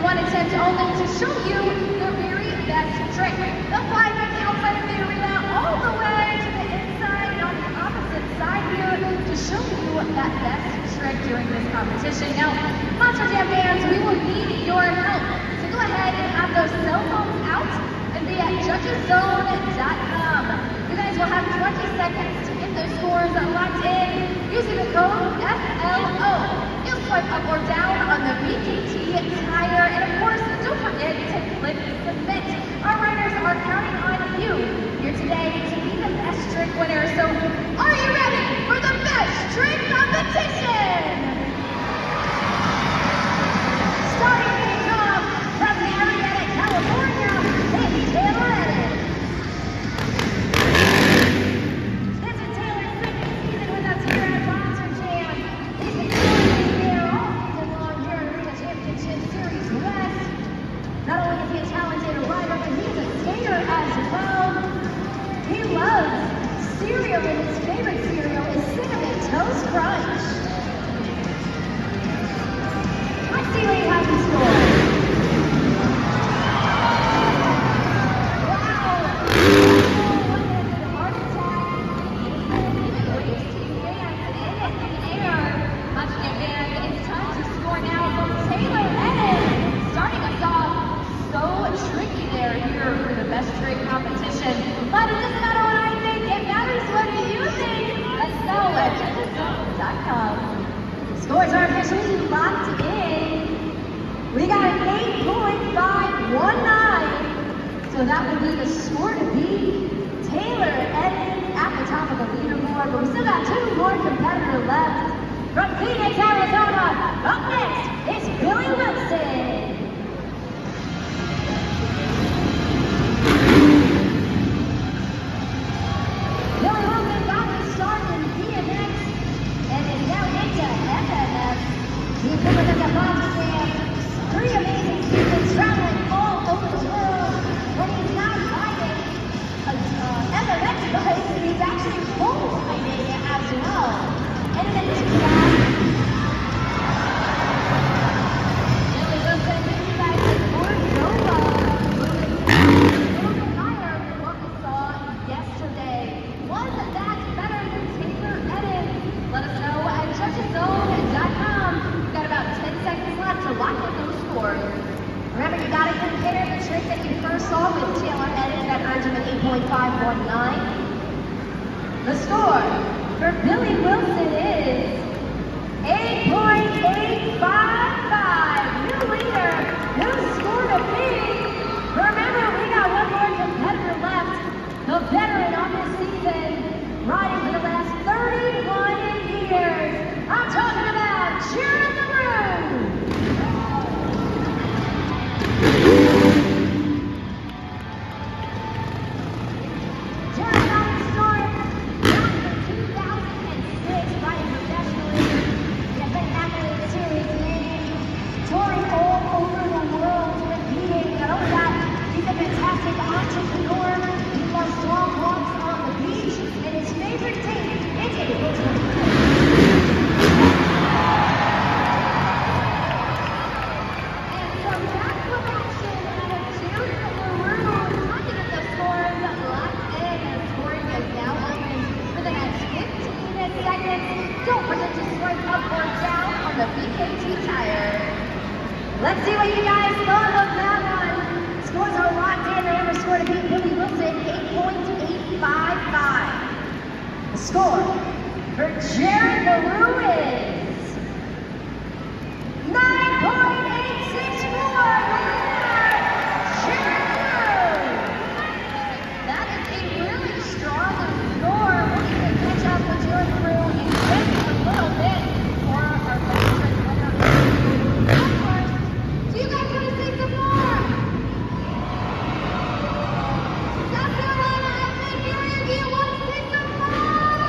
one attempt only to show you the very best trick. They'll fly from the outside of the arena all the way to the inside and on the opposite side here to show you that best trick during this competition. Now, Monster Jam fans, we will need your help. So go ahead and have those cell phones out and be at judgeszone.com. You guys will have 20 seconds to get those scores locked in using the code FLO. You'll swipe up or down on the BKT tire, and of course, don't forget to click submit. Our riders are counting on you here today to be the best trick winner. So, are you ready for the best trick competition? Starting things off from Marietta, California, it's Taylor Ennis. This is Taylor's second season with us here at Monster Jam. He's been joining there all season long here at Arena Championship Series West. Not only is he a talented rider, but he's a skater as well. He loves cereal, and his favorite cereal is Cinnamon Toast Crunch. Let's see what he has in store. Wow! One-handed heart attack. Even racing fans in the air. Monster Jam fans, it's time to score now from Taylor Ennis. Starting us off so tricky there here for the best trick competition. But it doesn't matter what I think, it matters what you think. Let's go at judgeszone.com. Scores are officially locked in. We got an 8.519. So that would be the score to beat. Taylor Ennis at the top of the leaderboard, but we still got two more competitors left. From Phoenix, Arizona, up next is Billy Wilson. Billy Wilson got his start in BMX and is now into FMX. He's been with us at Monster Jam, 3 amazing seasons, traveling all over the world. When he's not riding FMX bikes, he's actually bull riding as well. And then to that, Billy Wilson, you guys scored so well, moving a little bit higher than what we saw yesterday. Was that better than Taylor Ennis? Let us know at judgeszone.com. We've got about 10 seconds left to lock in those scores. Remember, you gotta compare the trick that you first saw with Taylor Ennis that earned him an 8.519. The score for Billy Wilson is 8.855. New leader, who's scored a beat. Remember, we got one more competitor left. The veteran on this season, riding for the last 31 years. I'm talking about Jared the Room. Jared got his start back in 2006, riding professionally. He has been accolades to his name, touring all over the world, competing. Not only that, he's a fantastic entrepreneur. He loves long walks on the beach, and his favorite date is April 25th. And some backflip action out of Jared LaRue. Time to get the scores locked in. The scoring is now open for the next 15 seconds. Don't forget to swipe up or down on the BKT tire. Let's see what you guys thought of that one. Scores are locked in. Remember, score to beat Billy Wilson, 8.855. The score for Jared LaRue is 9.864. Jared LaRue. That is a really strong score. We'll need to catch up with Jared LaRue in just a little bit for our best trick winner. Of course, do you guys want to see some more? South Carolina, I've been hearing you want to see some more.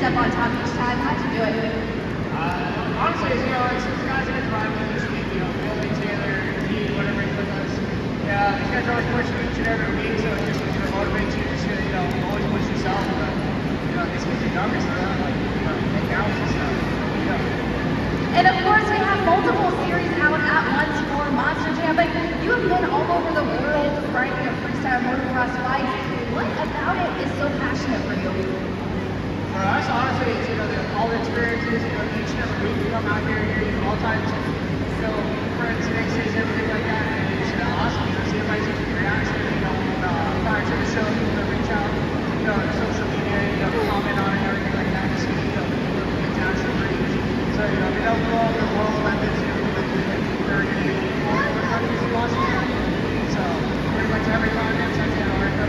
step on top each time? How'd you do it? Honestly, it's guys in his mind each week, Billy, Taylor, Pete, whatever he's with us. Yeah, these guys are always pushing each and every week, so it just motivates you just to, always push yourself. But, these kids are younger, so they're like, make hours and stuff. And of course, we have multiple series out at once for Monster Jam, but you have been all over the world riding your freestyle motocross bikes. What about it is so passionate for you? For us, honestly, it's, all the experiences, each and every week we come out here, all times, friends, mixes, everything like that, and it's awesome, see everybody's reaction, prior to the show, people that reach out, on social media, comment on it, everything like that, to see, people get down to reach. So, we don't go over the world methods, we're going to be using Monster Jam. So, pretty much every content section on our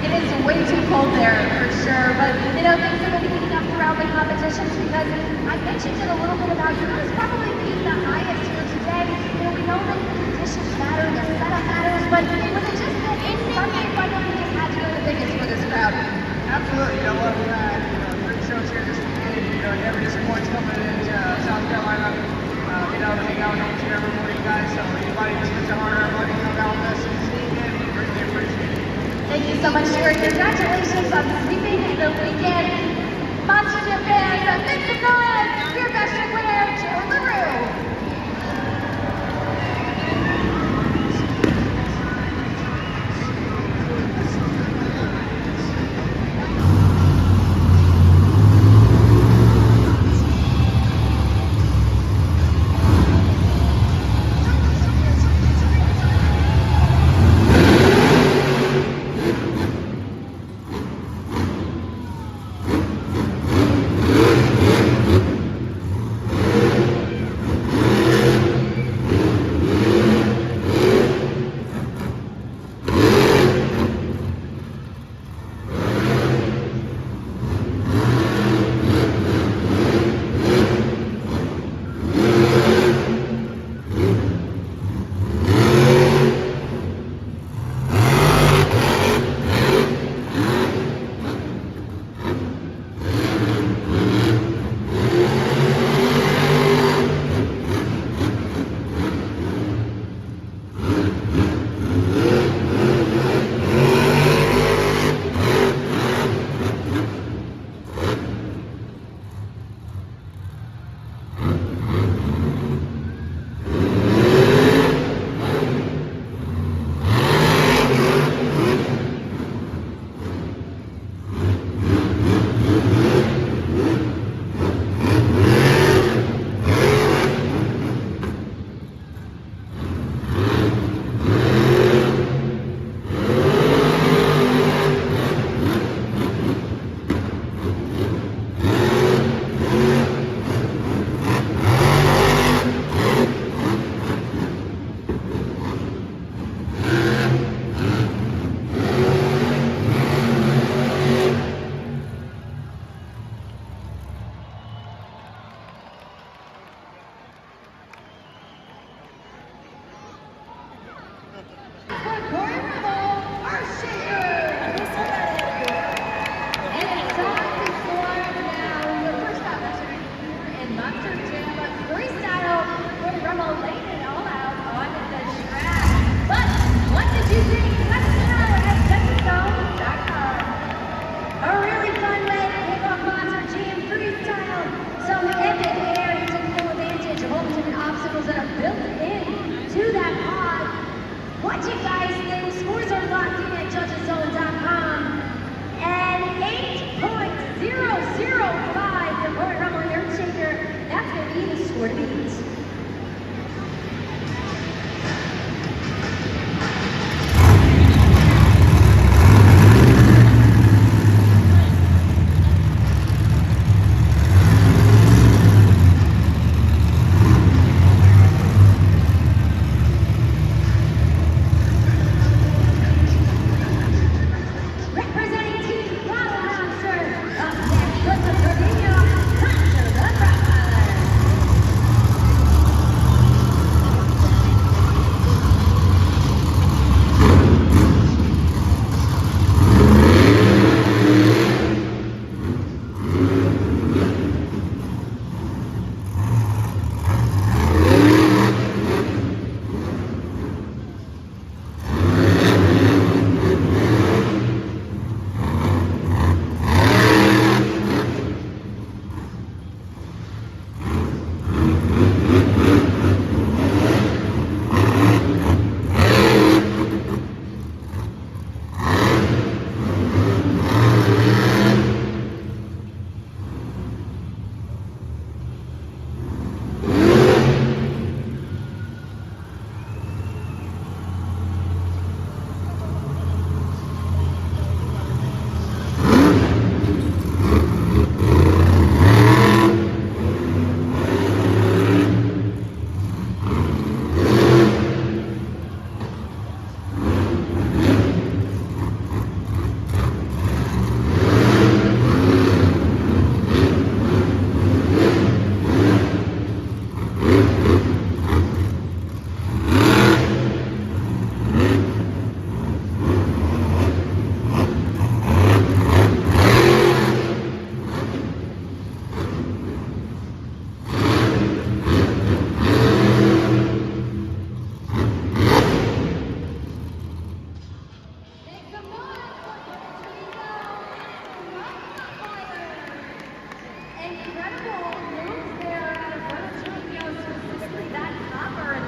It is way too cold there, for sure, but, things are going to be heating up throughout the competitions because I mentioned it a little bit about you guys probably being the highest here today. We know that the conditions matter, the setup matters, but was it just that in Sunday, Monday, you just had to go the biggest for this crowd? Absolutely. What we've had, 3 shows here this weekend, never disappoints coming into South Carolina, to hang out with each and every one of you guys, so anybody who spends a hard-earned money to come out with us this weekend, we greatly appreciate it. Thank you so much, Jared. Congratulations on sweeping the weekend. Monster Jam fans, make some noise! Your best winner, Jared LaRue.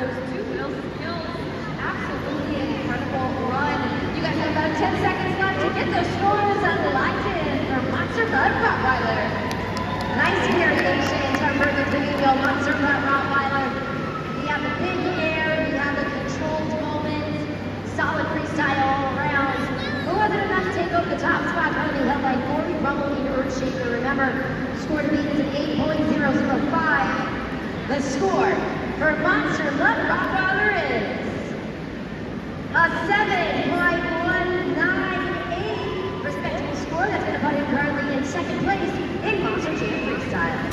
those two wheels skills. Absolutely incredible run. You guys have about 10 seconds left to get those scores locked in for Monster Mud Rottweiler. Nice variation in terms of the three-wheel Monster Mud Rottweiler. You have the big air, you have the controlled moment, solid freestyle all around. It wasn't enough to take over the top spot, currently held by Corey Rumbling Earthshaker. Remember, score to beat is an 8.005. The score for Monster Mud Rottweiler is a 7.198. Respectable score. That's going to put him currently in second place in Monster Jam Freestyle.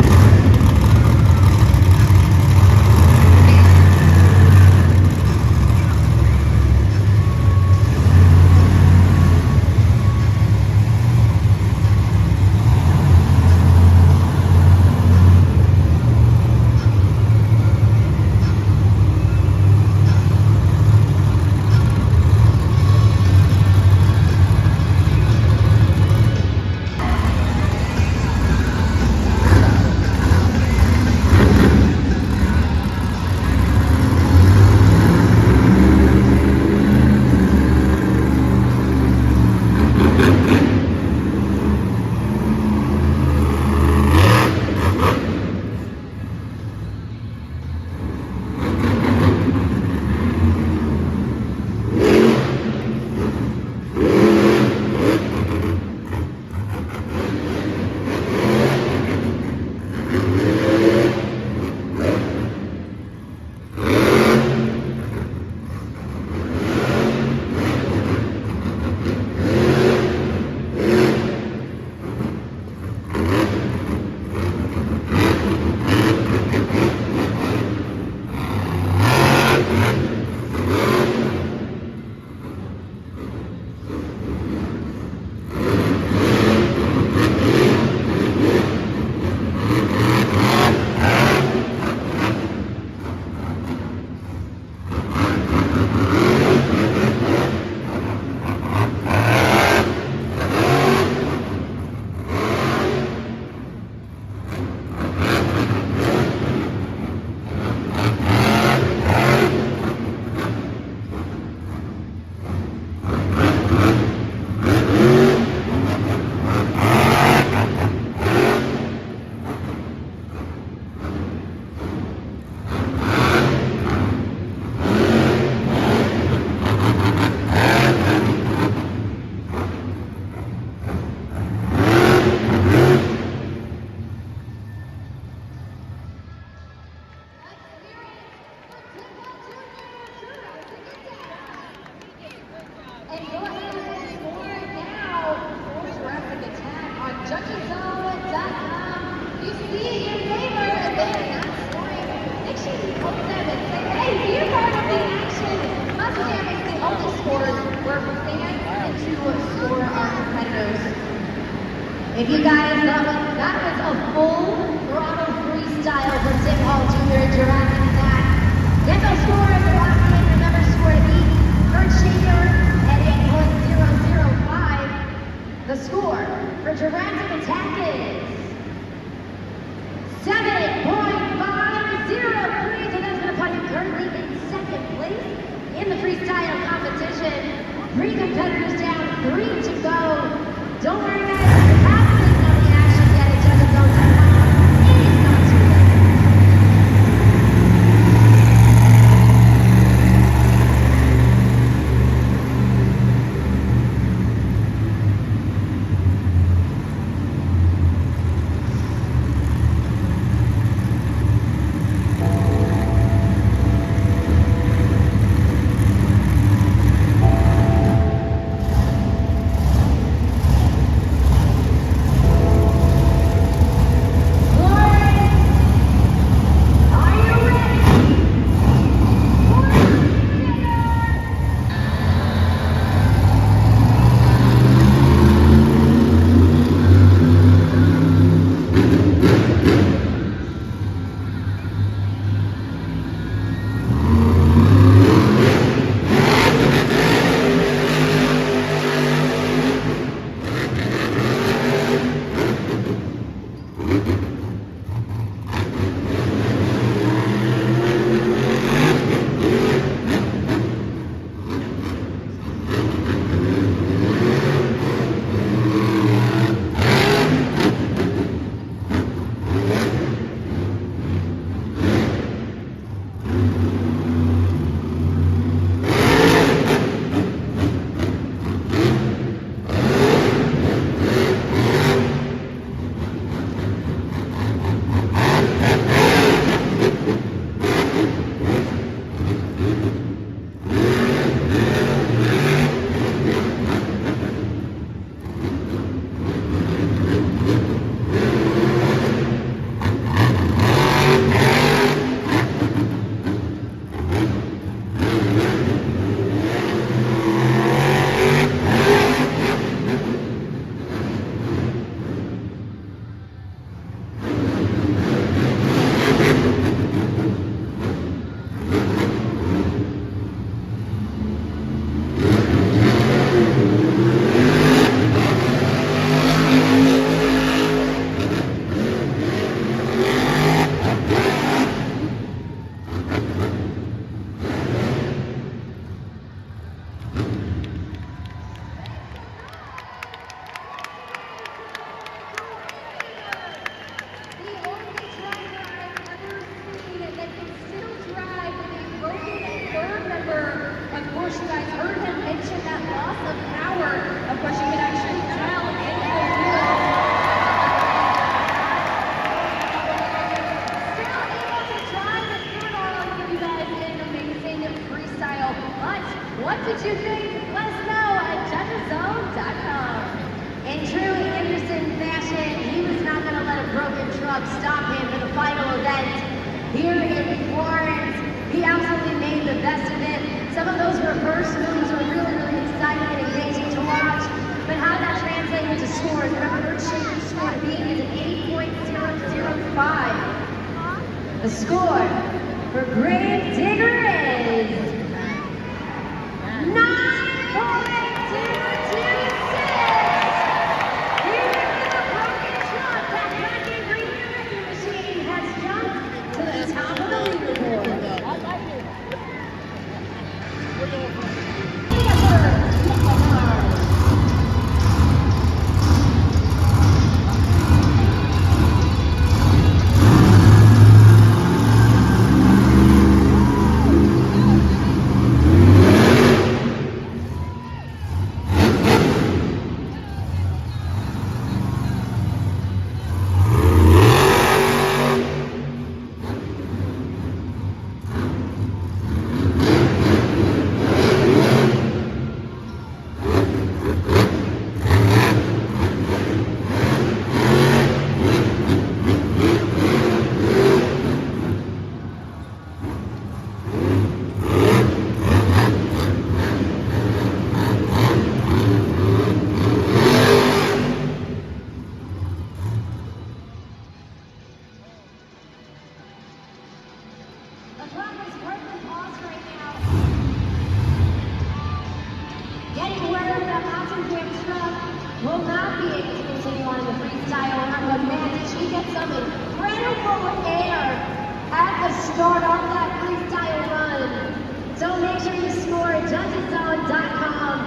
If you guys thought that was a full throttle freestyle for Tim Hall Jr. and Jurassic Attack, get those scores locked in. Remember, score to beat Earthshaker at 8.005. The score for Jurassic Attack is 7.503. So that's going to put him currently in second place in the freestyle competition. 3 competitors down, 3 to go. Don't worry, guys. first moves are really, really exciting and engaging to watch. But how that translates into scores, remember their change score to being is an 8.005. The score for Grave Digger is 9.226. Even with a broken truck, that cracking green wrecking machine has jumped to the top of the leaderboard. The clock is currently paused right now. Getting word that Mountain Jam truck will not be able to continue on the freestyle run, but man, did she get some incredible air at the start of that freestyle run. So make sure you score at judgeszone.com.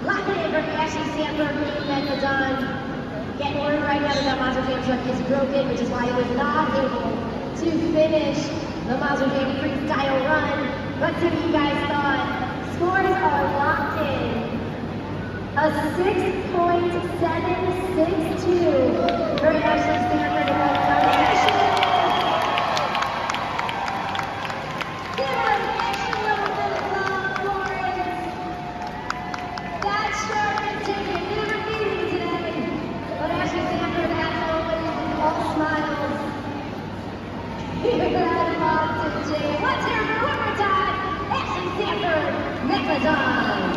Lock it in for Ashley Sanford, Megalodon. Getting word right now that that Mountain Jam truck is broken, which is why it was not able to finish the Mazel Jam freestyle run. Let's see what you guys thought. Scores are locked in. A 6.762 for Ashley Sanford and Megalodon. Give her an extra little bit of love, Florence. That sure is taking a different meeting today. But Ashley Sanford, as always, is all smiles. Let's hear it one more time. Ashley Sanford, Megalodon.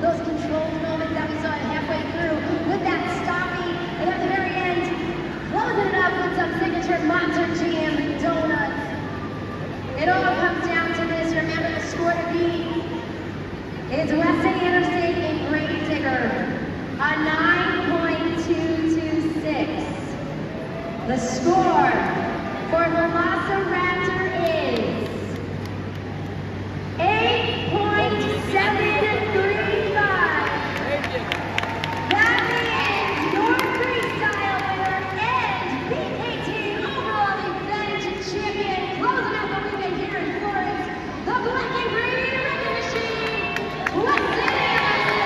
those controlled moments that we saw halfway through with that stop. Winter Monster Jam Donuts. It all comes down to this. Remember the score to beat is Weston Interstate and Grave Digger, a 9.226. The score for Velociraptor is 8.735. That means your freestyle winner and B18 overall event champion, closing out the weekend here in Florence, the Black and Green Wrecking Machine, Weston Anderson.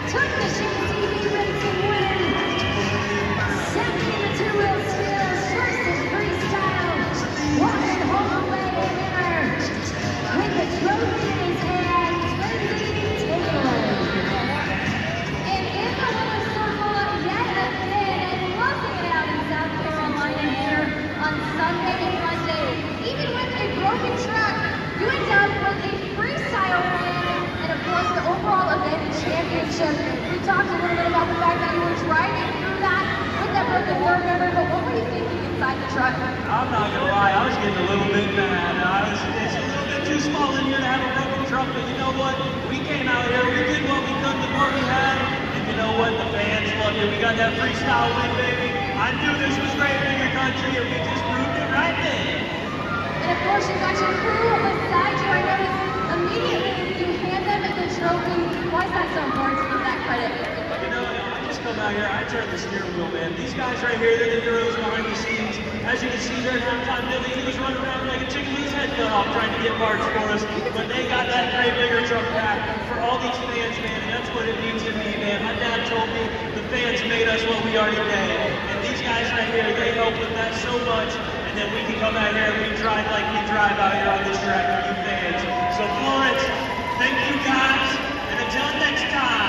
Took the TV racing win. Second in the two-wheel skills, first in freestyle. Walking home away winner with the trophy in his hand, Lindsay Taylor. And in the winner's circle, yet again, and closing it out in South Carolina here on Sunday and Monday. Even with a broken track, you end up with a freestyle win. And of course, the overall event championship. We talked a little bit about the fact that you were driving through that with that broken third member, but what were you thinking inside the truck? I'm not gonna lie, I was getting a little bit mad. It's a little bit too small in here to have a broken truck, but you know what? We came out here, we did what we could with what we had, and you know what? The fans loved it. We got that freestyle win, baby. I knew this was great for your country, and we just proved it right then. And of course, you got your crew beside you. I noticed immediately you hand them the trophy. Why is that so important to give that credit? You know, I just come out here, I turn the steering wheel, man. These guys right here, they're the heroes behind the scenes. As you can see there at halftime, Billy, he was running around like a chicken with his head cut off trying to get parts for us. But they got that great bigger truck back for all these fans, man, and that's what it means to me, man. My dad told me the fans made us what we are today. And these guys right here, they help with that so much. And then we can come out here and we drive like we drive out here on this track for you fans. So Florence, thank you guys, and until next time.